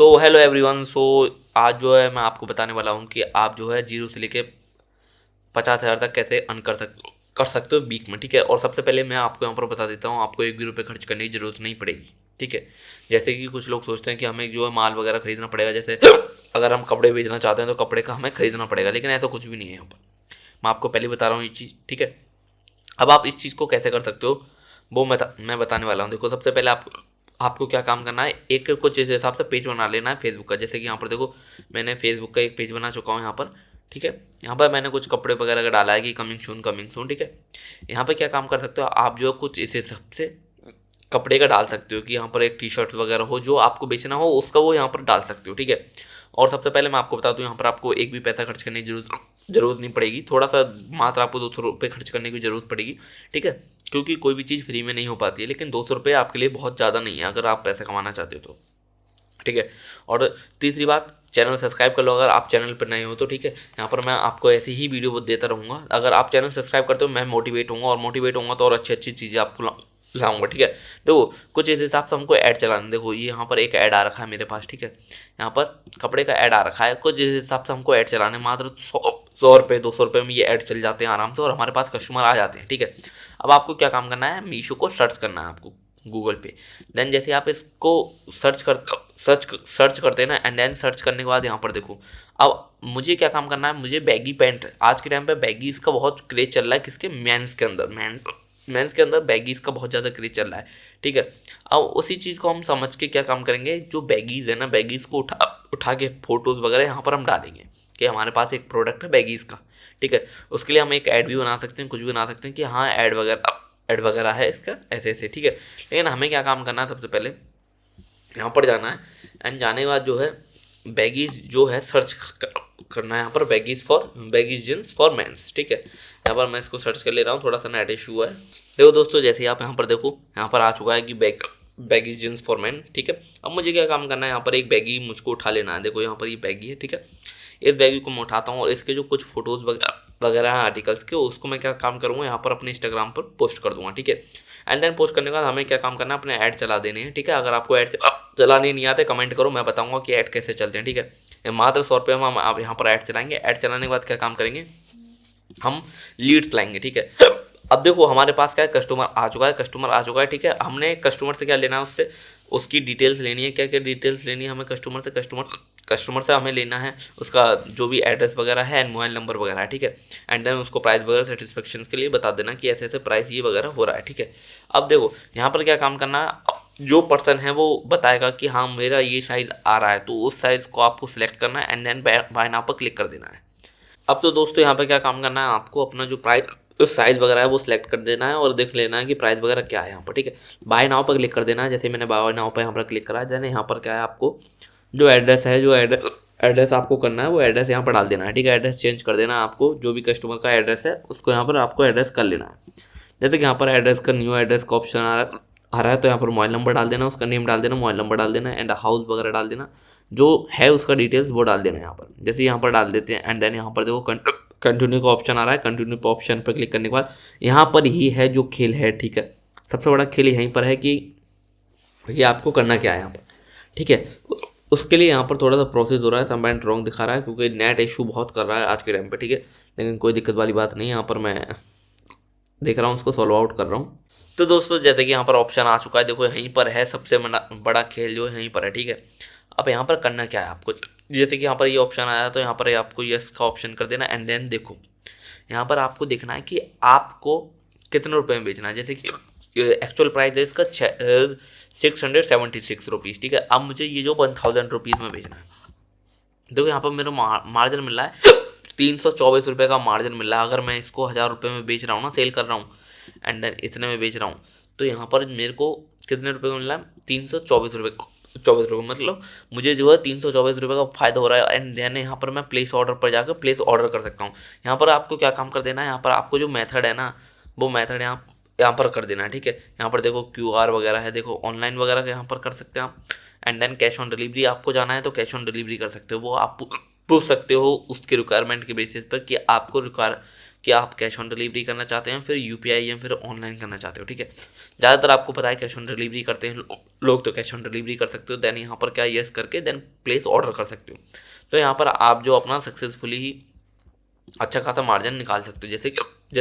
So hello everyone. आज जो है मैं आपको बताने वाला हूँ कि आप जो है 0 से लेके 50,000 तक कैसे अर्न कर सकते हो वीक में। ठीक है, और सबसे पहले मैं आपको यहाँ पर बता देता हूँ, आपको एक भी रुपये खर्च करने की ज़रूरत नहीं पड़ेगी। ठीक है, जैसे कि कुछ लोग सोचते हैं कि हमें जो है माल वगैरह खरीदना पड़ेगा, जैसे अगर हम कपड़े बेचना चाहते हैं तो कपड़े का हमें खरीदना पड़ेगा, लेकिन ऐसा कुछ भी नहीं है यहाँ पर। मैं आपको पहले बता रहा हूँ ये चीज़। ठीक है, अब आप इस चीज़ को कैसे कर सकते हो वो मैं बताने वाला हूँ। देखो, सबसे पहले आपको क्या काम करना है, एक कुछ इस हिसाब से पेज बना लेना है फेसबुक का। जैसे कि यहाँ पर देखो, मैंने फेसबुक का एक पेज बना चुका हूँ यहाँ पर। ठीक है, यहाँ पर मैंने कुछ कपड़े वगैरह का डाला है कि कमिंग सून। ठीक है, यहाँ पर क्या काम कर सकते हो आप, जो कुछ इस हिसाब से कपड़े का डाल सकते हो कि यहाँ पर एक टी शर्ट वगैरह हो जो आपको बेचना हो, उसका वो यहाँ पर डाल सकते हो। ठीक है, और सबसे पहले मैं आपको बता दूँ, यहाँ पर आपको एक भी पैसा खर्च करने की जरूरत नहीं पड़ेगी। थोड़ा सा मात्र आपको 200 रुपये खर्च करने की ज़रूरत पड़ेगी। ठीक है, क्योंकि कोई भी चीज़ फ्री में नहीं हो पाती है, लेकिन 200 रुपये आपके लिए बहुत ज़्यादा नहीं है अगर आप पैसे कमाना चाहते हो तो। ठीक है, और तीसरी बात, चैनल सब्सक्राइब कर लो अगर आप चैनल पर नए हो तो। ठीक है, यहाँ पर मैं आपको ऐसी ही वीडियो देता रहूँगा। अगर आप चैनल सब्सक्राइब करते हो मैं मोटिवेट होऊंगा, और मोटिवेट होऊंगा तो और अच्छी अच्छी चीज़ें आपको लाऊंगा। ठीक है, देखो कुछ इस हिसाब से हमको ऐड चलाना। देखो ये यहाँ पर एक ऐड आ रखा है मेरे पास। ठीक है, यहाँ पर कपड़े का ऐड आ रखा है। कुछ इस हिसाब से हमको ऐड चलाने, मात्र 100 रुपये 200 रुपये में ये ऐड चल जाते हैं आराम से, और हमारे पास कस्टमर आ जाते हैं। ठीक है, अब आपको क्या काम करना है, मीशो को सर्च करना है आपको गूगल पे। देन जैसे आप इसको सर्च करते हैं ना, एंड देन सर्च करने के बाद यहाँ पर देखो, अब मुझे क्या काम करना है, मुझे बैगी पैंट, आज के टाइम पे बैगीज का बहुत क्रेज चल रहा है। किसके? मेंस के अंदर। मेंस के अंदर बैगीज का बहुत ज़्यादा क्रेज चल रहा है। ठीक है, अब उसी चीज़ को हम समझ के क्या काम करेंगे, जो बैगीज है ना, बैगीज को उठा के फोटोज़ वगैरह यहाँ पर हम डालेंगे कि हमारे पास एक प्रोडक्ट है बैगीज का। ठीक है, उसके लिए हम एक ऐड भी बना सकते हैं, कुछ भी बना सकते हैं कि हाँ ऐड वगैरह है इसका, ऐसे ऐसे। ठीक है, लेकिन हमें क्या काम करना है, सबसे पहले यहाँ पर जाना है, एंड जाने के बाद जो है बैगीज जो है सर्च करना है यहाँ पर, बैगीज जींस फॉर मेंस। ठीक है, यहाँ पर मैं इसको सर्च कर ले रहा हूँ, थोड़ा सा नेट इशू है। देखो दोस्तों, जैसे आप यहाँ पर देखो, यहाँ पर आ चुका है कि बैगीज जींस फॉर मेन। ठीक है, अब मुझे क्या काम करना है, यहाँ पर एक बैगी मुझको उठा लेना है। देखो यहाँ पर ये बैगी है। ठीक है, इस बैगी को मैं उठाता हूँ और इसके जो कुछ फोटोज़ वगैरह हैं आर्टिकल्स के, उसको मैं क्या काम करूँगा, यहाँ पर अपने इंस्टाग्राम पर पोस्ट कर दूँगा। ठीक है, एंड देन पोस्ट करने के बाद हमें क्या काम करना है, अपने ऐड चला देने हैं। ठीक है, अगर आपको ऐड चलाने नहीं आते कमेंट करो, मैं बताऊँगा कि ऐड कैसे चलते हैं। ठीक है, मात्र 100 रुपये में हम आप यहाँ पर ऐड चलाएंगे। ऐड चलाने के बाद क्या काम करेंगे, हम लीड्स लाएंगे। ठीक है, अब देखो हमारे पास क्या है, कस्टमर आ चुका है। ठीक है, हमने कस्टमर से क्या लेना है, उससे उसकी डिटेल्स लेनी है। क्या क्या डिटेल्स लेनी है हमें कस्टमर से, कस्टमर से हमें लेना है उसका जो भी एड्रेस वगैरह है एंड मोबाइल नंबर वगैरह है। ठीक है, एंड देन उसको प्राइस वगैरह सेटिस्फेक्शन के लिए बता देना कि ऐसे ऐसे प्राइस ये वगैरह हो रहा है। ठीक है, अब देखो यहाँ पर क्या काम करना है, जो पर्सन है वो बताएगा कि हाँ मेरा ये साइज़ आ रहा है, तो उस साइज़ को आपको सिलेक्ट करना है एंड देन बाय नाउ पर क्लिक कर देना है। अब तो दोस्तों यहाँ पे क्या काम करना है, आपको अपना जो प्राइस जो साइज़ वगैरह है वो सिलेक्ट कर देना है और देख लेना है कि प्राइस वगैरह क्या है यहाँ पर। ठीक है, बाय नाउ पर क्लिक कर देना है। जैसे मैंने बाय नाउ पर यहाँ पर क्लिक करा, देन यहाँ पर क्या है, आपको जो एड्रेस है, जो एड्रेस आपको करना है वो एड्रेस यहाँ पर डाल देना है। ठीक है, एड्रेस चेंज कर देना है आपको, जो भी कस्टमर का एड्रेस है उसको यहाँ पर आपको एड्रेस कर लेना है। जैसे कि यहाँ पर एड्रेस का न्यू एड्रेस का ऑप्शन आ रहा है, तो यहाँ पर मोबाइल नंबर डाल देना, उसका नेम डाल देना, मोबाइल नंबर डाल देना, एंड हाउस वगैरह डाल देना, जो है उसका डिटेल्स वो डाल देना यहाँ पर। जैसे यहाँ पर डाल देते हैं, एंड देन यहाँ पर देखो कंटिन्यू का ऑप्शन आ रहा है। कंटिन्यू का ऑप्शन पर क्लिक करने के बाद यहाँ पर ही है जो खेल है। ठीक है, सबसे बड़ा खेल यहीं पर है कि ये आपको करना क्या है यहाँ पर। ठीक है, उसके लिए यहाँ पर थोड़ा सा प्रोसेस हो रहा है, सबमिट रॉन्ग दिखा रहा है क्योंकि नेट इशू बहुत कर रहा है आज के टाइम पे। ठीक है, लेकिन कोई दिक्कत वाली बात नहीं है, यहाँ पर मैं देख रहा हूँ, उसको सॉल्व आउट कर रहा हूँ। तो दोस्तों जैसे कि यहाँ पर ऑप्शन आ चुका है, देखो यहीं पर है, सबसे बड़ा खेल जो है यहीं पर है। ठीक है, अब यहाँ पर करना क्या है आपको, जैसे कि यहाँ पर ये ऑप्शन आया तो यहाँ पर आपको यस का ऑप्शन कर देना, एंड देन देखो यहाँ पर आपको देखना है कि आपको कितने रुपए में बेचना है। जैसे कि एक्चुअल प्राइस है इसका 676 रुपीज़। ठीक है, अब मुझे ये जो 1000 रुपीज़ में बेचना है, देखो यहाँ पर मेरा मार्जिन मिल रहा है 324 रुपये का मार्जिन मिल रहा है। अगर मैं इसको 1000 रुपये में बेच रहा हूँ ना, सेल कर रहा हूँ, एंड देन इतने में बेच रहा हूँ, तो यहाँ पर मेरे को कितने रुपये मिल रहा है, 324 रुपये। मतलब मुझे जो है 324 रुपये का फ़ायदा हो रहा है। एंड देन यहाँ पर मैं प्लेस ऑर्डर पर जाकर प्लेस ऑर्डर कर सकता हूँ। यहाँ पर आपको क्या काम कर देना है, यहाँ पर आपको जो मेथड है ना, वो मेथड यहाँ पर कर देना है। ठीक है, यहाँ पर देखो QR वगैरह है, देखो ऑनलाइन वगैरह यहाँ पर कर सकते हैं आप। And then cash on delivery आपको जाना है तो कैश ऑन डिलीवरी कर सकते हो, वो आप पूछ सकते हो उसके रिक्वायरमेंट के बेसिस पर कि आपको कि आप कैश ऑन डिलीवरी करना चाहते हैं, फिर यूपीआई या फिर ऑनलाइन करना चाहते हो। ठीक है, ज़्यादातर आपको पता है कैश ऑन डिलीवरी करते हैं लोग, तो कैश ऑन डिलीवरी कर सकते हो। देन यहाँ पर क्या यस करके देन प्लेस ऑर्डर कर सकते हो। तो यहाँ पर आप जो अपना सक्सेसफुली ही अच्छा खासा मार्जिन निकाल सकते हो। जैसे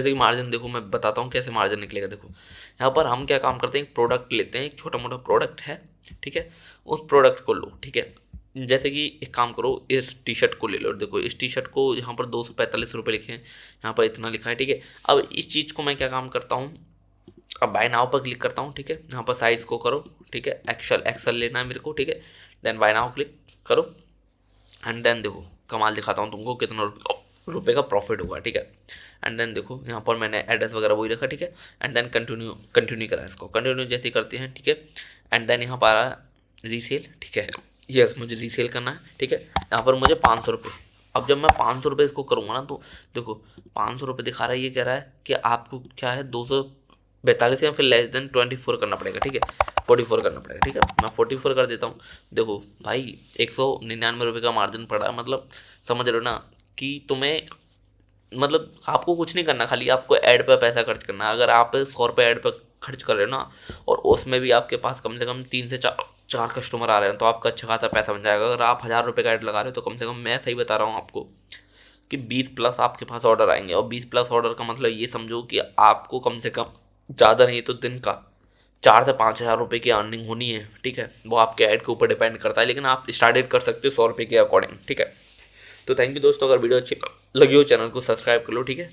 कि मार्जिन देखो, मैं बताता हूँ कैसे मार्जिन निकलेगा। देखो यहाँ पर हम क्या काम करते हैं, एक प्रोडक्ट लेते हैं, एक छोटा मोटा प्रोडक्ट है, ठीक है, उस प्रोडक्ट को लो। ठीक है, जैसे कि एक काम करो, इस टी शर्ट को ले लो। देखो इस टी शर्ट को यहाँ पर 245 रुपये लिखे हैं, यहाँ पर इतना लिखा है। ठीक है, अब इस चीज़ को मैं क्या काम करता हूँ, अब बाय नाउ पर क्लिक करता हूँ। ठीक है, यहाँ पर साइज़ को करो, ठीक है, एक्सेल लेना है मेरे को। ठीक है, देन बाय नाउ क्लिक करो एंड देन देखो कमाल दिखाता हूँ तुमको कितना रुपये का प्रॉफिट होगा। ठीक है, एंड देन देखो यहाँ पर मैंने एड्रेस वगैरह वही रखा। ठीक है, एंड देन कंटिन्यू करा इसको, कंटिन्यू जैसे ही करते हैं। ठीक है, एंड देन यहाँ पर आ रहा रीसेल। ठीक है, यस मुझे रीसेल करना है। ठीक है, यहाँ पर मुझे 500 रुपये। अब जब मैं 500 रुपये इसको करूँगा ना, तो देखो 500 रुपये दिखा रहा है, ये कह रहा है कि आपको क्या है 242 या फिर लेस देन 24 करना पड़ेगा। ठीक है, 44 करना पड़ेगा। ठीक है, मैं 44 कर देता हूँ। देखो भाई 199 रुपये का मार्जिन पड़ा है, मतलब समझ रहे हो ना कि तुम्हें, मतलब आपको कुछ नहीं करना, खाली आपको ऐड पे पैसा खर्च करना है। अगर आप 100 रुपये ऐड पर खर्च कर रहे हो ना, और उसमें भी आपके पास कम से कम 3 से 4 कस्टमर आ रहे हैं, तो आपका अच्छा खासा पैसा बन जाएगा। अगर आप 1000 रुपये का ऐड लगा रहे हो, तो कम से कम मैं सही बता रहा हूँ आपको कि 20 प्लस आपके पास ऑर्डर आएंगे। और 20 प्लस ऑर्डर का मतलब ये समझो कि आपको कम से कम ज़्यादा नहीं तो दिन का 4 से 5 हज़ार रुपये की अर्निंग होनी है। ठीक है, वो आपके ऐड के ऊपर डिपेंड करता है, लेकिन आप स्टार्टेड कर सकते हो 100 रुपये के अकॉर्डिंग। ठीक है, तो थैंक यू दोस्तों, अगर वीडियो अच्छी लगी हो चैनल को सब्सक्राइब कर लो। ठीक है।